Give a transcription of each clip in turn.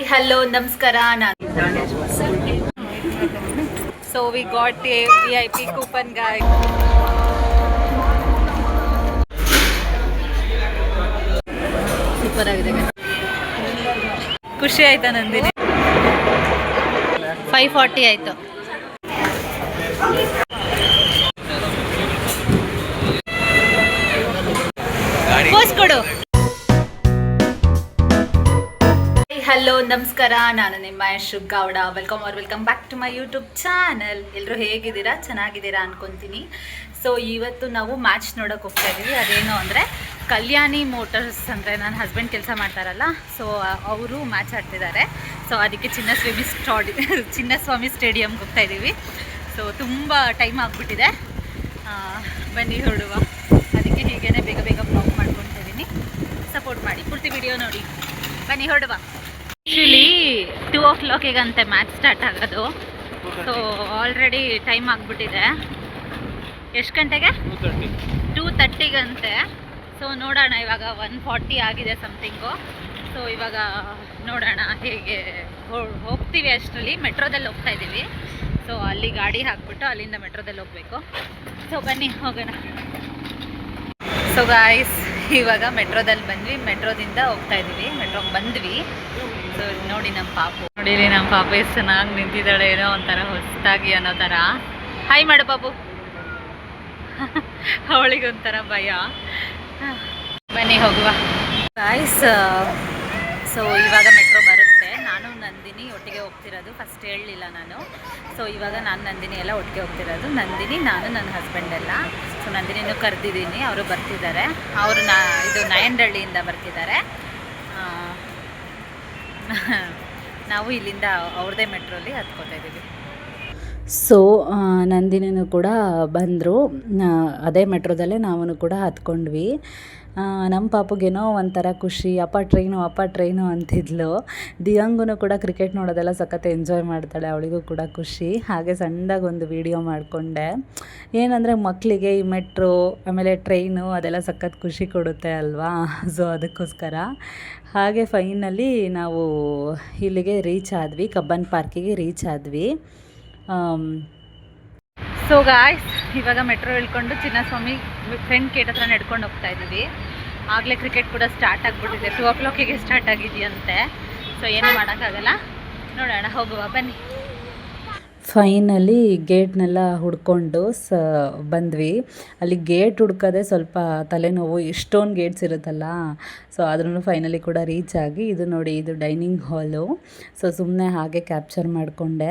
Hello, Namaskara. So we got a VIP coupon, guys. Super ಆಗಿದೆ. ಖುಷಿ ಆಯ್ತಾ ನಂದಿನಿ? 540 ಆಯ್ತು. ಪೋಸ್ ಕೊಡು. ಹಲೋ ನಮಸ್ಕಾರ, ನಾನು ನಿಮ್ಮ Yashu Gowda. Welcome back to my YouTube channel. ಎಲ್ಲರೂ ಹೇಗಿದ್ದೀರಾ? ಚೆನ್ನಾಗಿದ್ದೀರಾ ಅನ್ಕೊತೀನಿ. ಸೊ ಇವತ್ತು ನಾವು ಮ್ಯಾಚ್ ನೋಡೋಕೆ ಹೋಗ್ತಾ ಇದ್ದೀವಿ. ಅದೇನು ಅಂದರೆ ಕಲ್ಯಾಣಿ ಮೋಟರ್ಸ್ ಅಂದರೆ ನನ್ನ ಹಸ್ಬೆಂಡ್ ಕೆಲಸ ಮಾಡ್ತಾರಲ್ಲ, ಸೊ ಅವರು ಮ್ಯಾಚ್ ಆಡ್ತಿದ್ದಾರೆ. ಸೊ ಅದಕ್ಕೆ ಚಿನ್ನಸ್ವಾಮಿ ಸ್ಟೇಡಿಯಮ್ಗೆ ಹೋಗ್ತಾ ಇದ್ದೀವಿ. ಸೊ ತುಂಬ ಟೈಮ್ ಆಗಿಬಿಟ್ಟಿದೆ, ಬನ್ನಿ ಹೊರಡುವ. ಅದಕ್ಕೆ ಹೀಗೇ ಬೇಗ ಬ್ಲಾಗ್ ಮಾಡ್ಕೊತಿದ್ದೀನಿ. ಸಪೋರ್ಟ್ ಮಾಡಿ, ಪೂರ್ತಿ ವಿಡಿಯೋ ನೋಡಿ. ಬನ್ನಿ ಹೊರಡುವ. ಆ್ಯಕ್ಚುಲಿ 2 o'clock ಅಂತೆ ಮ್ಯಾಚ್ ಸ್ಟಾರ್ಟ್ ಆಗೋದು. ಸೊ ಆಲ್ರೆಡಿ ಟೈಮ್ ಆಗಿಬಿಟ್ಟಿದೆ. ಎಷ್ಟು ಗಂಟೆಗೆ? 2:30 ಸೊ ನೋಡೋಣ. ಇವಾಗ 1:40 ಆಗಿದೆ ಸಮಥಿಂಗು. ಸೊ ಇವಾಗ ನೋಡೋಣ ಹೇಗೆ ಹೋಗ್ತೀವಿ. ಅಷ್ಟರಲ್ಲಿ ಮೆಟ್ರೋದಲ್ಲಿ ಹೋಗ್ತಾ ಇದ್ದೀವಿ. ಸೊ ಅಲ್ಲಿ ಗಾಡಿ ಹಾಕ್ಬಿಟ್ಟು ಅಲ್ಲಿಂದ ಮೆಟ್ರೋದಲ್ಲಿ ಹೋಗಬೇಕು. ಸೊ ಬನ್ನಿ ಹೋಗೋಣ. ಸೊ ಗಾಯ್ಸ್, ಇವಾಗ ಮೆಟ್ರೋದಲ್ಲಿ ಬಂದ್ವಿ. ಮೆಟ್ರೋದಿಂದ ಹೋಗ್ತಾ ಇದ್ದೀವಿ. ಮೆಟ್ರೋಗೆ ಬಂದ್ವಿ. ಸೊ ನೋಡಿ ನಮ್ಮ ಪಾಪು, ನೋಡಿರಿ ನಮ್ಮ ಪಾಪು ಎಷ್ಟು ಚೆನ್ನಾಗಿ ನಿಂತಿದ್ದಾಳೆ. ಏನೋ ಒಂಥರ ಹೊಸದಾಗಿ ಅನ್ನೋ ಥರ. ಹಾಯ್ ಮಾಡು ಪಾಪು. ಅವಳಿಗೊಂಥರ ಭಯ. ಬನ್ನಿ ಹೋಗುವ ಗಾಯ್ಸ್. ಸೊ ಇವಾಗ ಮೆಟ್ರೋ ಬರುತ್ತೆ. ನಾನು ನಂದಿನಿ ಒಟ್ಟಿಗೆ ಹೋಗ್ತಿರೋದು. ಫಸ್ಟ್ ಹೇಳಲಿಲ್ಲ ನಾನು. ಸೊ ಇವಾಗ ನಾನು ನಂದಿನಿ ಎಲ್ಲ ಒಟ್ಟಿಗೆ ಹೋಗ್ತಿರೋದು. ನಂದಿನಿ, ನಾನು, ನನ್ನ ಹಸ್ಬೆಂಡ್ ಎಲ್ಲ. ಸೊ ನಂದಿನಿನೂ ಕರೆದಿದ್ದೀನಿ, ಅವರು ಬರ್ತಿದ್ದಾರೆ. ಅವರು ಇದು ನಾಯಂಡಹಳ್ಳಿಯಿಂದ ಬರ್ತಿದ್ದಾರೆ. ನಾವು ಇಲ್ಲಿಂದ ಅವ್ರದ್ದೇ ಮೆಟ್ರೋಲಿ ಹತ್ಕೋತಾ ಇದ್ದೀವಿ. ಸೊ ನಂದಿನಿನೂ ಕೂಡ ಬಂದರು. ಅದೇ ಮೆಟ್ರೋದಲ್ಲೇ ನಾವು ಕೂಡ ಹತ್ಕೊಂಡ್ವಿ. ನಮ್ಮ ಪಾಪುಗೇನೋ ಒಂಥರ ಖುಷಿ. ಅಪ್ಪ ಟ್ರೈನು ಅಂತಿದ್ಲು. ದಿಯಾಂಗೂ ಕೂಡ ಕ್ರಿಕೆಟ್ ನೋಡೋದೆಲ್ಲ ಸಖತ್ ಎಂಜಾಯ್ ಮಾಡ್ತಾಳೆ. ಅವಳಿಗೂ ಕೂಡ ಖುಷಿ. ಹಾಗೆ ಸಣ್ಣದಾಗಿ ಒಂದು ವಿಡಿಯೋ ಮಾಡಿಕೊಂಡೆ. ಏನಂದರೆ ಮಕ್ಕಳಿಗೆ ಈ ಮೆಟ್ರೋ ಆಮೇಲೆ ಟ್ರೈನು ಅದೆಲ್ಲ ಸಖತ್ ಖುಷಿ ಕೊಡುತ್ತೆ ಅಲ್ವಾ. ಸೊ ಅದಕ್ಕೋಸ್ಕರ ಹಾಗೆ ಫೈನಲಿ ನಾವು ಇಲ್ಲಿಗೆ ರೀಚ್ ಆದ್ವಿ. ಕಬ್ಬನ್ ಪಾರ್ಕಿಗೆ ರೀಚ್ ಆದ್ವಿ. ಸೊ ಗಾಯ್ಸ್, ಇವಾಗ ಮೆಟ್ರೋ ಇಳ್ಕೊಂಡು ಚಿನ್ನಸ್ವಾಮಿ ಫ್ರೆಂಡ್ ಗೇಟ್ ಹತ್ರ ನಡ್ಕೊಂಡು ಹೋಗ್ತಾ ಇದ್ದೀವಿ. ಆಗಲೇ ಕ್ರಿಕೆಟ್ ಕೂಡ ಸ್ಟಾರ್ಟ್ ಆಗಿಬಿಟ್ಟಿದೆ. 2 o'clock ಸ್ಟಾರ್ಟ್ ಆಗಿದೆಯಂತೆ. ಸೊ ಏನು ಮಾಡೋಕ್ಕಾಗಲ್ಲ, ನೋಡೋಣ, ಹೋಗುವ ಬನ್ನಿ. ಫೈನಲಿ ಗೇಟ್ನೆಲ್ಲ ಹುಡ್ಕೊಂಡು ಬಂದ್ವಿ. ಅಲ್ಲಿ ಗೇಟ್ ಹುಡ್ಕೋದೆ ಸ್ವಲ್ಪ ತಲೆನೋವು. ಎಷ್ಟೊಂದು ಗೇಟ್ಸ್ ಇರುತ್ತಲ್ಲ. ಸೊ ಆದ್ರೂ ಫೈನಲಿ ಕೂಡ ರೀಚ್ ಆಗಿ, ಇದು ನೋಡಿ, ಇದು ಡೈನಿಂಗ್ ಹಾಲು. ಸೊ ಸುಮ್ಮನೆ ಹಾಗೆ ಕ್ಯಾಪ್ಚರ್ ಮಾಡಿಕೊಂಡೆ.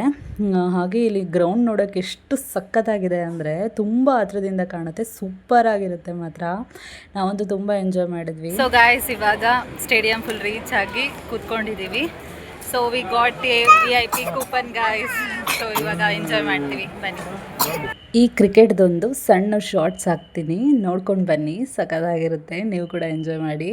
ಹಾಗೆ ಇಲ್ಲಿ ಗ್ರೌಂಡ್ ನೋಡೋಕ್ಕೆ ಎಷ್ಟು ಸಖತ್ತಾಗಿದೆ ಅಂದರೆ ತುಂಬ ಹತ್ರದಿಂದ ಕಾಣುತ್ತೆ. ಸೂಪರ್ ಆಗಿರುತ್ತೆ ಮಾತ್ರ. ನಾವಂತೂ ತುಂಬ ಎಂಜಾಯ್ ಮಾಡಿದ್ವಿ. ಸೊ ಗಾಯ್ಸ್, ಇವಾಗ ಸ್ಟೇಡಿಯಂ ಫುಲ್ ರೀಚ್ ಆಗಿ ಕೂತ್ಕೊಂಡಿದ್ದೀವಿ. So we got a VIP coupon guys. So ಇವಾಗ ಎಂಜಾಯ್ ಮಾಡ್ತೀವಿ, ಬನ್ನಿ. ಈ ಕ್ರಿಕೆಟ್ದೊಂದು ಸಣ್ಣ ಶಾರ್ಟ್ಸ್ ಹಾಕ್ತೀನಿ, ನೋಡ್ಕೊಂಡು ಬನ್ನಿ. ಸಖತ್ತಾಗಿರುತ್ತೆ, ನೀವು ಕೂಡ ಎಂಜಾಯ್ ಮಾಡಿ.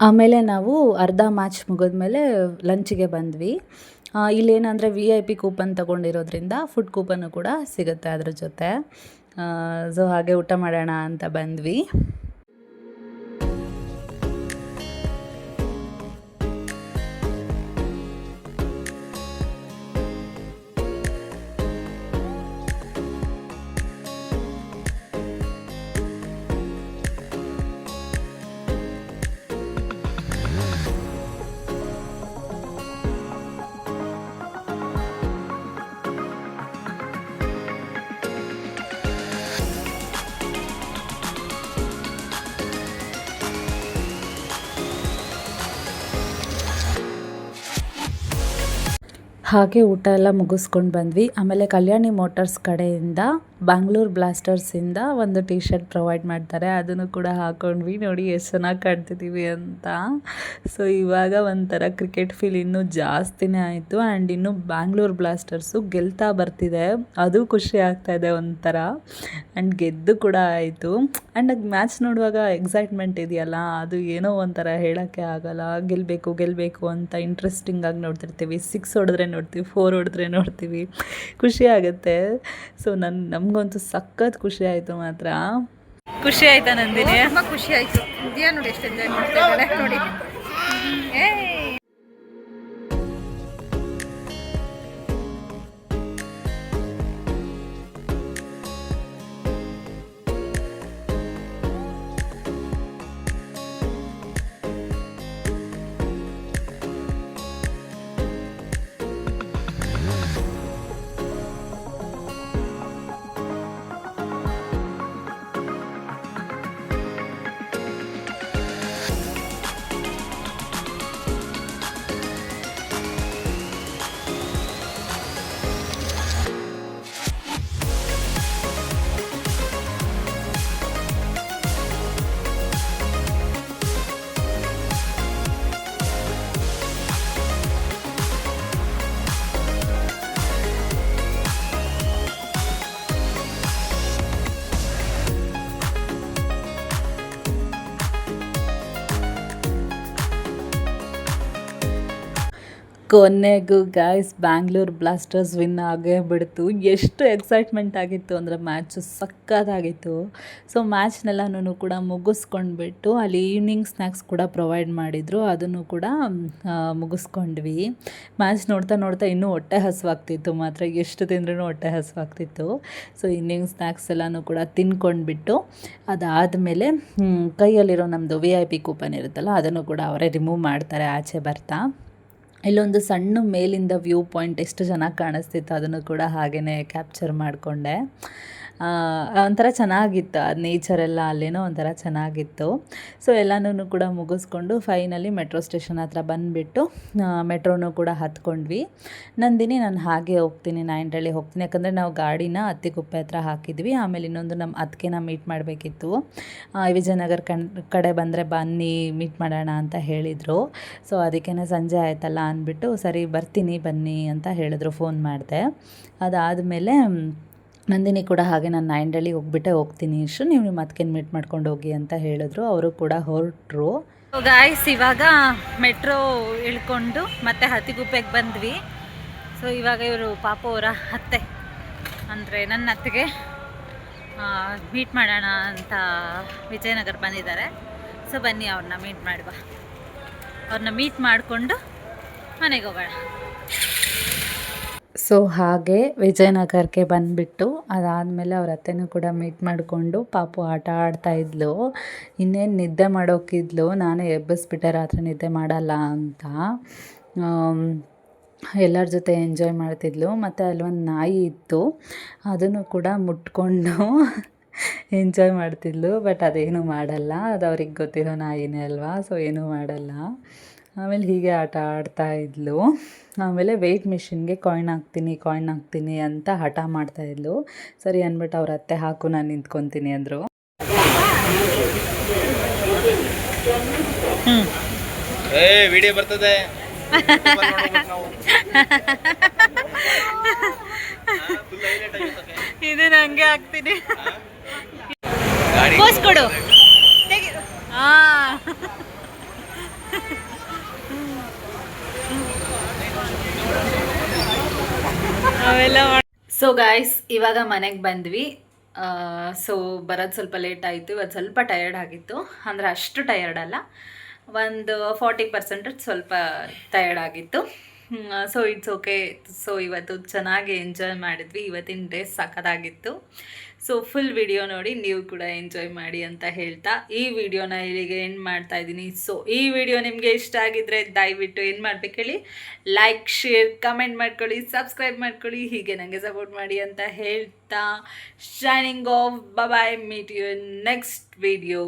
ಆಮೇಲೆ ನಾವು ಅರ್ಧ ಮ್ಯಾಚ್ ಮುಗಿದ್ಮೇಲೆ ಲಂಚಿಗೆ ಬಂದ್ವಿ. ಇಲ್ಲೇನಂದರೆ VIP ಕೂಪನ್ ತೊಗೊಂಡಿರೋದ್ರಿಂದ ಫುಡ್ ಕೂಪನ್ನು ಕೂಡ ಸಿಗುತ್ತೆ ಅದ್ರ ಜೊತೆ. ಸೊ ಹಾಗೆ ಊಟ ಮಾಡೋಣ ಅಂತ ಬಂದ್ವಿ. ಹಾಗೆ ಊಟ ಎಲ್ಲ ಮುಗಿಸ್ಕೊಂಡು ಬಂದ್ವಿ. ಆಮೇಲೆ ಕಲ್ಯಾಣಿ ಮೋಟರ್ಸ್ ಕಡೆಯಿಂದ ಬ್ಯಾಂಗ್ಳೂರ್ ಬ್ಲಾಸ್ಟರ್ಸಿಂದ ಒಂದು ಟಿ ಶರ್ಟ್ ಪ್ರೊವೈಡ್ ಮಾಡ್ತಾರೆ, ಅದನ್ನು ಕೂಡ ಹಾಕ್ಕೊಂಡ್ವಿ. ನೋಡಿ ಎಷ್ಟು ಚೆನ್ನಾಗಿ ಕಾಣ್ತಿದ್ದೀವಿ ಅಂತ. ಸೊ ಇವಾಗ ಒಂಥರ ಕ್ರಿಕೆಟ್ ಫೀಲ್ ಇನ್ನೂ ಜಾಸ್ತಿನೇ ಆಯಿತು. ಆ್ಯಂಡ್ ಇನ್ನು ಬ್ಯಾಂಗ್ಳೂರ್ ಬ್ಲಾಸ್ಟರ್ಸು ಗೆಲ್ತಾ ಬರ್ತಿದೆ, ಅದು ಖುಷಿ ಆಗ್ತಾಯಿದೆ ಒಂಥರ. ಆ್ಯಂಡ್ ಗೆದ್ದು ಕೂಡ ಆಯಿತು. ಆ್ಯಂಡ್ ಮ್ಯಾಚ್ ನೋಡುವಾಗ ಎಕ್ಸೈಟ್ಮೆಂಟ್ ಇದೆಯಲ್ಲ, ಅದು ಏನೋ ಒಂಥರ ಹೇಳೋಕ್ಕೆ ಆಗೋಲ್ಲ. ಗೆಲ್ಲಬೇಕು ಅಂತ ಇಂಟ್ರೆಸ್ಟಿಂಗಾಗಿ ನೋಡ್ತಿರ್ತೀವಿ. 6 ಹೊಡೆದ್ರೆ ನೋಡ್ತೀವಿ, 4 ಹೊಡೆದ್ರೆ ನೋಡ್ತೀವಿ, ಖುಷಿ ಆಗುತ್ತೆ. ಸೊ ನಮಗಂತೂ ಸಖತ್ ಖುಷಿ ಆಯಿತು ಮಾತ್ರ. ಖುಷಿ ಆಯ್ತಾ ನಂದಿನಿ? ತುಂಬ ಖುಷಿ ಆಯಿತು. ಇದೆಯಾ ನೋಡಿ ಎಷ್ಟು ಎಂಜಾಯ್ ಮಾಡ್ತಿದ್ದಾರೆ ನೋಡಿ. ಕೊನೆಗೂ ಗಾಯ್ಸ್ ಬ್ಯಾಂಗ್ಳೂರ್ ಬ್ಲಾಸ್ಟರ್ಸ್ ವಿನ್ ಆಗೇ ಬಿಡ್ತು. ಎಷ್ಟು ಎಕ್ಸೈಟ್ಮೆಂಟ್ ಆಗಿತ್ತು ಅಂದರೆ ಮ್ಯಾಚು ಸಕ್ಕತ್ತಾಗಿತ್ತು. ಸೊ ಮ್ಯಾಚ್ನೆಲ್ಲನೂ ಕೂಡ ಮುಗಿಸ್ಕೊಂಡ್ಬಿಟ್ಟು ಅಲ್ಲಿ ಈವ್ನಿಂಗ್ ಸ್ನ್ಯಾಕ್ಸ್ ಕೂಡ ಪ್ರೊವೈಡ್ ಮಾಡಿದರು, ಅದನ್ನು ಕೂಡ ಮುಗಿಸ್ಕೊಂಡ್ವಿ. ಮ್ಯಾಚ್ ನೋಡ್ತಾ ಇನ್ನೂ ಹೊಟ್ಟೆ ಹಸಿವಾಗ್ತಿತ್ತು ಮಾತ್ರ, ಎಷ್ಟು ತಿಂದ್ರೂ ಹೊಟ್ಟೆ ಹಸಿವಾಗ್ತಿತ್ತು. ಸೊ ಈವ್ನಿಂಗ್ ಸ್ನ್ಯಾಕ್ಸ್ ಎಲ್ಲನೂ ಕೂಡ ತಿನ್ಕೊಂಡ್ಬಿಟ್ಟು ಅದಾದಮೇಲೆ ಕೈಯಲ್ಲಿರೋ ನಮ್ಮದು VIP ಕೂಪನ್ ಇರುತ್ತಲ್ಲ, ಅದನ್ನು ಕೂಡ ಅವರೇ ರಿಮೂವ್ ಮಾಡ್ತಾರೆ ಆಚೆ ಬರ್ತಾ. ಇಲ್ಲೊಂದು ಸಣ್ಣ ಮೇಲಿಂದ ವ್ಯೂ ಪಾಯಿಂಟ್ ಎಷ್ಟು ಚೆನ್ನಾಗಿ ಕಾಣಿಸ್ತಿತ್ತು, ಅದನ್ನು ಕೂಡ ಹಾಗೇ ಕ್ಯಾಪ್ಚರ್ ಮಾಡಿಕೊಂಡೆ. ಒಂಥರ ಚೆನ್ನಾಗಿತ್ತು, ಅದು ನೇಚರೆಲ್ಲ ಅಲ್ಲೇನೋ ಒಂಥರ ಚೆನ್ನಾಗಿತ್ತು. ಸೊ ಎಲ್ಲನೂ ಕೂಡ ಮುಗಿಸ್ಕೊಂಡು ಫೈನಲಿ ಮೆಟ್ರೋ ಸ್ಟೇಷನ್ ಹತ್ರ ಬಂದುಬಿಟ್ಟು ಮೆಟ್ರೋನೂ ಕೂಡ ಹತ್ಕೊಂಡ್ವಿ. ನಂದಿನಿ ನಾನು ಹಾಗೆ ಹೋಗ್ತೀನಿ, ನಾಯಂಡಹಳ್ಳಿ ಹೋಗ್ತೀನಿ, ಯಾಕಂದರೆ ನಾವು ಗಾಡಿನ ಅತ್ತಿಗುಪ್ಪೆ ಹತ್ರ ಹಾಕಿದ್ವಿ. ಆಮೇಲೆ ಇನ್ನೊಂದು ನಮ್ಮ ಅದಕ್ಕೆನ ಮೀಟ್ ಮಾಡಬೇಕಿತ್ತು. ವಿಜಯನಗರ ಕಡೆ ಬಂದರೆ ಬನ್ನಿ ಮೀಟ್ ಮಾಡೋಣ ಅಂತ ಹೇಳಿದರು. ಸೊ ಅದಕ್ಕೇ ಸಂಜೆ ಆಯ್ತಲ್ಲ ಅಂದ್ಬಿಟ್ಟು ಸರಿ ಬರ್ತೀನಿ ಬನ್ನಿ ಅಂತ ಹೇಳಿದ್ರು, ಫೋನ್ ಮಾಡಿದೆ. ಅದಾದಮೇಲೆ ನಂದಿನಿ ಕೂಡ ಹಾಗೆ ನಾನು ನಾಯಂಡಹಳ್ಳಿ ಹೋಗ್ತೀನಿ ಇಷ್ಟು, ನೀವು ನಿಮ್ಮ ಅದಕ್ಕೇನು ಮೀಟ್ ಮಾಡ್ಕೊಂಡು ಹೋಗಿ ಅಂತ ಹೇಳಿದ್ರು. ಅವರು ಕೂಡ ಹೊರಟರು. ಗಾಯ್ಸ್ ಇವಾಗ ಮೆಟ್ರೋ ಇಳ್ಕೊಂಡು ಮತ್ತೆ ಹತ್ತಿಗುಪ್ಪೆಗೆ ಬಂದ್ವಿ. ಸೊ ಇವಾಗ ಇವರು ಪಾಪು ಅವರ ಅತ್ತೆ ಅಂದರೆ ನನ್ನ ಅತ್ತೆಗೆ ಮೀಟ್ ಮಾಡೋಣ ಅಂತ ವಿಜಯನಗರ ಬಂದಿದ್ದಾರೆ. ಸೊ ಬನ್ನಿ ಅವ್ರನ್ನ ಮೀಟ್ ಮಾಡುವ, ಅವ್ರನ್ನ ಮೀಟ್ ಮಾಡಿಕೊಂಡು ಮನೆಗೆ ಹೋಗೋಣ. ಸೊ ಹಾಗೆ ವಿಜಯನಗರಕ್ಕೆ ಬಂದುಬಿಟ್ಟು ಅದಾದಮೇಲೆ ಅವ್ರ ಅತ್ತೆನೂ ಕೂಡ ಮೀಟ್ ಮಾಡಿಕೊಂಡು ಪಾಪು ಆಟ ಆಡ್ತಾಯಿದ್ಲು. ಇನ್ನೇನು ನಿದ್ದೆ ಮಾಡೋಕ್ಕಿದ್ಲು, ನಾನೇ ಎಬ್ಬಿಸ್ಬಿಟ್ಟೆ ರಾತ್ರಿ ನಿದ್ದೆ ಮಾಡಲ್ಲ ಅಂತ. ಎಲ್ಲರ ಜೊತೆ ಎಂಜಾಯ್ ಮಾಡ್ತಿದ್ಲು. ಮತ್ತು ಅಲ್ಲೊಂದು ನಾಯಿ ಇತ್ತು, ಅದನ್ನು ಕೂಡ ಮುಟ್ಕೊಂಡು ಎಂಜಾಯ್ ಮಾಡ್ತಿದ್ಲು. ಬಟ್ ಅದೇನು ಮಾಡಲ್ಲ, ಅದು ಅವ್ರಿಗೆ ಗೊತ್ತಿರೋ ನಾಯಿನೇ ಅಲ್ವಾ, ಸೊ ಏನೂ ಮಾಡಲ್ಲ. ಆಮೇಲೆ ಹೀಗೆ ಆಟ ಆಡ್ತಾಯಿದ್ಲು. ಆಮೇಲೆ ವೆಯ್ಟ್ ಮಿಷಿನ್ಗೆ ಕಾಯಿನ್ ಹಾಕ್ತೀನಿ ಅಂತ ಹಠ ಮಾಡ್ತಾಯಿದ್ಲು. ಸರಿ ಅಂದ್ಬಿಟ್ಟು ಅವ್ರ ಅತ್ತೆ ಹಾಕು ನಾನು ನಿಂತ್ಕೊತೀನಿ ಅಂದರು. ವಿಡಿಯೋ ಬರ್ತದೆ ಇದು ನಂಗೆ ಹಾಕ್ತೀನಿ, ಪೋಸ್ ಕೊಡು. ಸೊ ಗಾಯ್ಸ್ ಇವಾಗ ಮನೆಗೆ ಬಂದ್ವಿ. ಸೊ ಬರೋದು ಸ್ವಲ್ಪ ಲೇಟ್ ಆಯಿತು. ಇವತ್ತು ಸ್ವಲ್ಪ ಟಯರ್ಡ್ ಆಗಿತ್ತು, ಅಂದರೆ ಅಷ್ಟು ಟಯರ್ಡ್ ಅಲ್ಲ, ಒಂದು 40% ಸ್ವಲ್ಪ ಟಯರ್ಡ್ ಆಗಿತ್ತು. So it's okay. ಸೊ ಇವತ್ತು ಚೆನ್ನಾಗಿ ಎಂಜಾಯ್ ಮಾಡಿದ್ವಿ. ಇವತ್ತಿನ ಡೇ ಸಖತ್ತಾಗಿತ್ತು. ಸೊ ಫುಲ್ ವಿಡಿಯೋ ನೋಡಿ ನೀವು ಕೂಡ ಎಂಜಾಯ್ ಮಾಡಿ ಅಂತ ಹೇಳ್ತಾ ಈ ವಿಡಿಯೋನ ಇಲ್ಲಿಗೆ ಎಂಡ್ ಮಾಡ್ತಾ ಇದ್ದೀನಿ. ಸೊ ಈ ವಿಡಿಯೋ ನಿಮಗೆ ಇಷ್ಟ ಆಗಿದ್ರೆ ದಯವಿಟ್ಟು ಏನು ಮಾಡ್ಬೇಕು ಹೇಳಿ, ಲೈಕ್, ಶೇರ್, ಕಮೆಂಟ್ ಮಾಡ್ಕೊಳ್ಳಿ, ಸಬ್ಸ್ಕ್ರೈಬ್ ಮಾಡ್ಕೊಳ್ಳಿ, ಹೀಗೆ ನನಗೆ ಸಪೋರ್ಟ್ ಮಾಡಿ ಅಂತ ಹೇಳ್ತಾ signing off. Bye, meet you in next video.